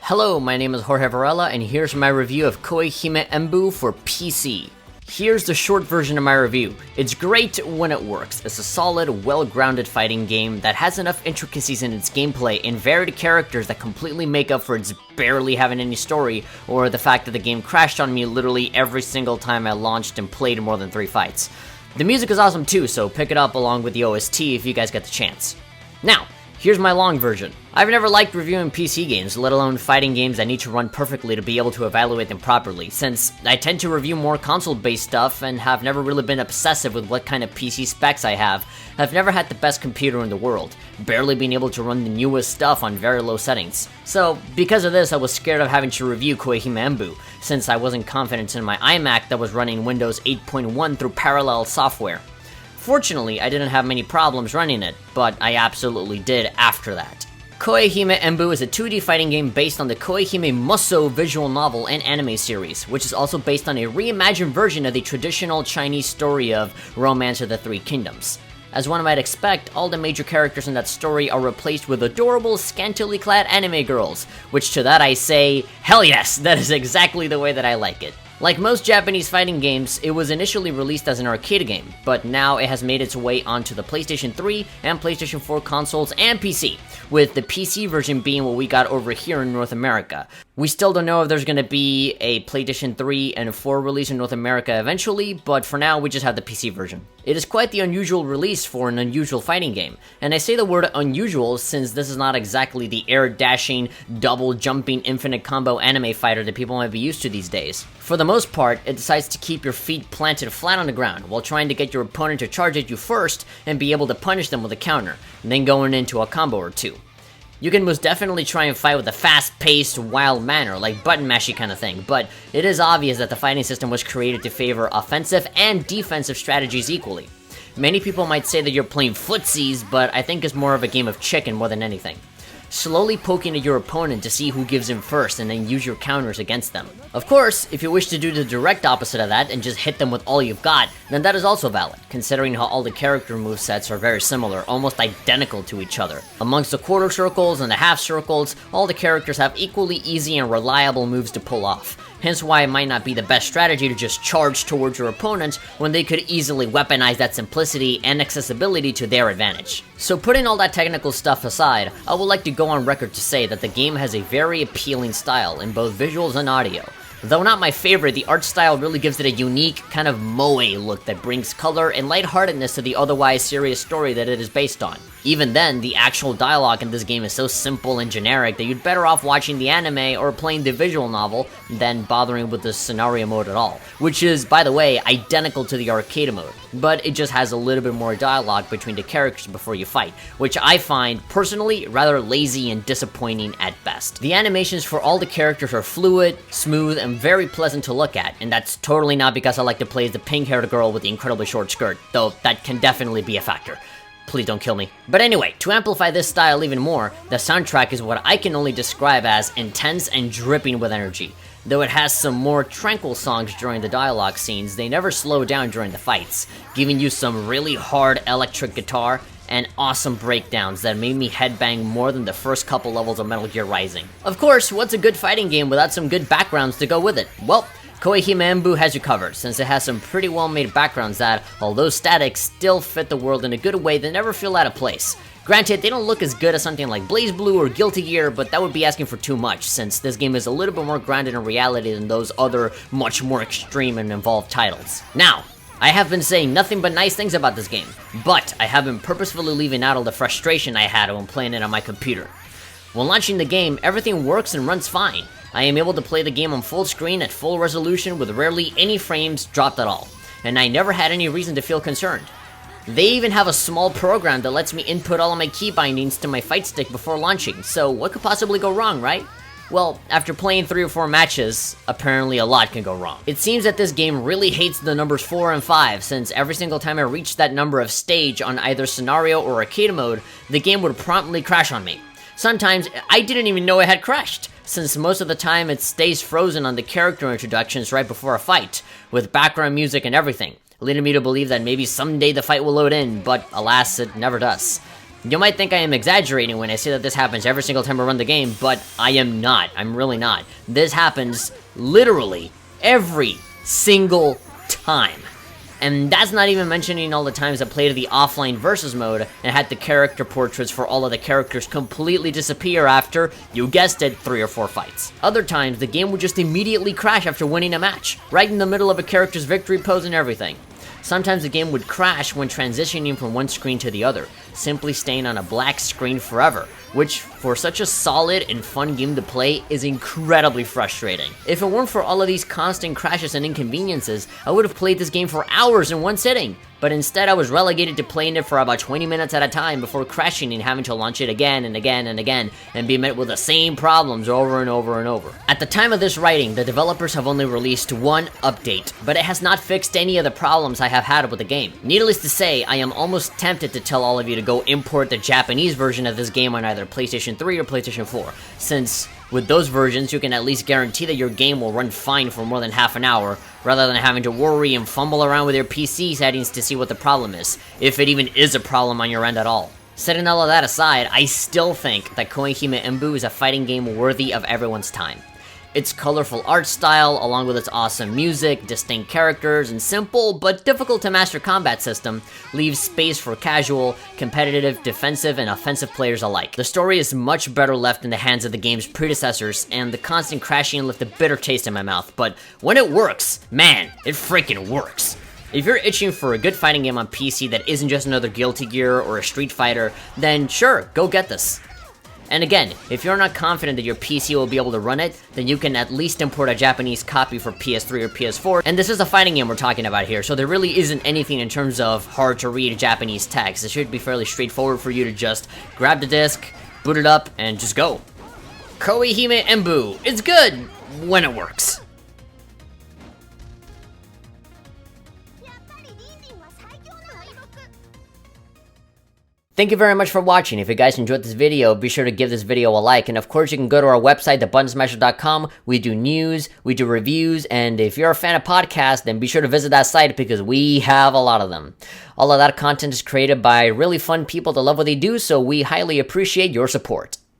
Hello, my name is Jorge Varela, and here's my review of Koihime Enbu for PC. Here's the short version of my review. It's great when it works. It's a solid, well-grounded fighting game that has enough intricacies in its gameplay and varied characters that completely make up for its barely having any story, or the fact that the game crashed on me literally every single time I launched and played more than 3 fights. The music is awesome too, so pick it up along with the OST if you guys get the chance. Now, here's my long version. I've never liked reviewing PC games, let alone fighting games that need to run perfectly to be able to evaluate them properly, since I tend to review more console-based stuff and have never really been obsessive with what kind of PC specs I have. I've never had the best computer in the world, barely being able to run the newest stuff on very low settings. So, because of this, I was scared of having to review Koihime Enbu, since I wasn't confident in my iMac that was running Windows 8.1 through parallel software. Fortunately, I didn't have many problems running it, but I absolutely did after that. Koihime Enbu is a 2D fighting game based on the Koihime Musso visual novel and anime series, which is also based on a reimagined version of the traditional Chinese story of Romance of the Three Kingdoms. As one might expect, all the major characters in that story are replaced with adorable, scantily clad anime girls, which to that I say, hell yes, that is exactly the way that I like it. Like most Japanese fighting games, it was initially released as an arcade game, but now it has made its way onto the PlayStation 3 and PlayStation 4 consoles and PC, with the PC version being what we got over here in North America. We still don't know if there's gonna be a PlayStation 3 and 4 release in North America eventually, but for now we just have the PC version. It is quite the unusual release for an unusual fighting game, and I say the word unusual since this is not exactly the air-dashing, double-jumping, infinite combo anime fighter that people might be used to these days. For the most part, it decides to keep your feet planted flat on the ground while trying to get your opponent to charge at you first and be able to punish them with a counter, and then going into a combo or two. You can most definitely try and fight with a fast-paced, wild manner, like button-mashy kind of thing, but it is obvious that the fighting system was created to favor offensive and defensive strategies equally. Many people might say that you're playing footsies, but I think it's more of a game of chicken more than anything. Slowly poking at your opponent to see who gives in first and then use your counters against them. Of course, if you wish to do the direct opposite of that and just hit them with all you've got, then that is also valid, considering how all the character movesets are very similar, almost identical to each other. Amongst the quarter circles and the half circles, all the characters have equally easy and reliable moves to pull off. Hence why it might not be the best strategy to just charge towards your opponent when they could easily weaponize that simplicity and accessibility to their advantage. So putting all that technical stuff aside, I would like to go on record to say that the game has a very appealing style in both visuals and audio. Though not my favorite, the art style really gives it a unique, kind of moe look that brings color and lightheartedness to the otherwise serious story that it is based on. Even then, the actual dialogue in this game is so simple and generic that you'd better off watching the anime or playing the visual novel than bothering with the scenario mode at all, which is, by the way, identical to the arcade mode, but it just has a little bit more dialogue between the characters before you fight, which I find, personally, rather lazy and disappointing at best. The animations for all the characters are fluid, smooth, and very pleasant to look at, and that's totally not because I like to play as the pink-haired girl with the incredibly short skirt, though that can definitely be a factor. Please don't kill me. But anyway, to amplify this style even more, the soundtrack is what I can only describe as intense and dripping with energy. Though it has some more tranquil songs during the dialogue scenes, they never slow down during the fights, giving you some really hard electric guitar and awesome breakdowns that made me headbang more than the first couple levels of Metal Gear Rising. Of course, what's a good fighting game without some good backgrounds to go with it? Well, Koihime Enbu has you covered, since it has some pretty well-made backgrounds that, although static, still fit the world in a good way that never feel out of place. Granted, they don't look as good as something like BlazBlue or Guilty Gear, but that would be asking for too much, since this game is a little bit more grounded in reality than those other, much more extreme and involved titles. Now, I have been saying nothing but nice things about this game, but I have been purposefully leaving out all the frustration I had when playing it on my computer. When launching the game, everything works and runs fine. I am able to play the game on full screen at full resolution with rarely any frames dropped at all, and I never had any reason to feel concerned. They even have a small program that lets me input all of my key bindings to my fight stick before launching, so what could possibly go wrong, right? Well, after playing 3 or 4 matches, apparently a lot can go wrong. It seems that this game really hates the numbers 4 and 5, since every single time I reached that number of stage on either scenario or arcade mode, the game would promptly crash on me. Sometimes, I didn't even know it had crashed, since most of the time it stays frozen on the character introductions right before a fight, with background music and everything, leading me to believe that maybe someday the fight will load in, but alas, it never does. You might think I am exaggerating when I say that this happens every single time I run the game, but I am not. I'm really not. This happens literally every single time. And that's not even mentioning all the times I played the offline versus mode and had the character portraits for all of the characters completely disappear after, you guessed it, 3 or 4 fights. Other times, the game would just immediately crash after winning a match, right in the middle of a character's victory pose and everything. Sometimes the game would crash when transitioning from one screen to the other, simply staying on a black screen forever, which, for such a solid and fun game to play, is incredibly frustrating. If it weren't for all of these constant crashes and inconveniences, I would have played this game for hours in one sitting. But instead I was relegated to playing it for about 20 minutes at a time before crashing and having to launch it again and again and again, and be met with the same problems over and over and over. At the time of this writing, the developers have only released one update, but it has not fixed any of the problems I have had with the game. Needless to say, I am almost tempted to tell all of you to go import the Japanese version of this game on either PlayStation 3 or PlayStation 4, since with those versions, you can at least guarantee that your game will run fine for more than half an hour, rather than having to worry and fumble around with your PC settings to see what the problem is, if it even is a problem on your end at all. Setting all of that aside, I still think that Koihime Enbu is a fighting game worthy of everyone's time. Its colorful art style, along with its awesome music, distinct characters, and simple but difficult to master combat system, leaves space for casual, competitive, defensive, and offensive players alike. The story is much better left in the hands of the game's predecessors, and the constant crashing left a bitter taste in my mouth, but when it works, man, it freaking works. If you're itching for a good fighting game on PC that isn't just another Guilty Gear or a Street Fighter, then sure, go get this. And again, if you're not confident that your PC will be able to run it, then you can at least import a Japanese copy for PS3 or PS4, and this is a fighting game we're talking about here, so there really isn't anything in terms of hard to read Japanese text. It should be fairly straightforward for you to just grab the disc, boot it up, and just go. Koihime Enbu, it's good when it works. Thank you very much for watching. If you guys enjoyed this video, be sure to give this video a like. And of course, you can go to our website, thebuttonsmasher.com. We do news, we do reviews, and if you're a fan of podcasts, then be sure to visit that site because we have a lot of them. All of that content is created by really fun people that love what they do, so we highly appreciate your support.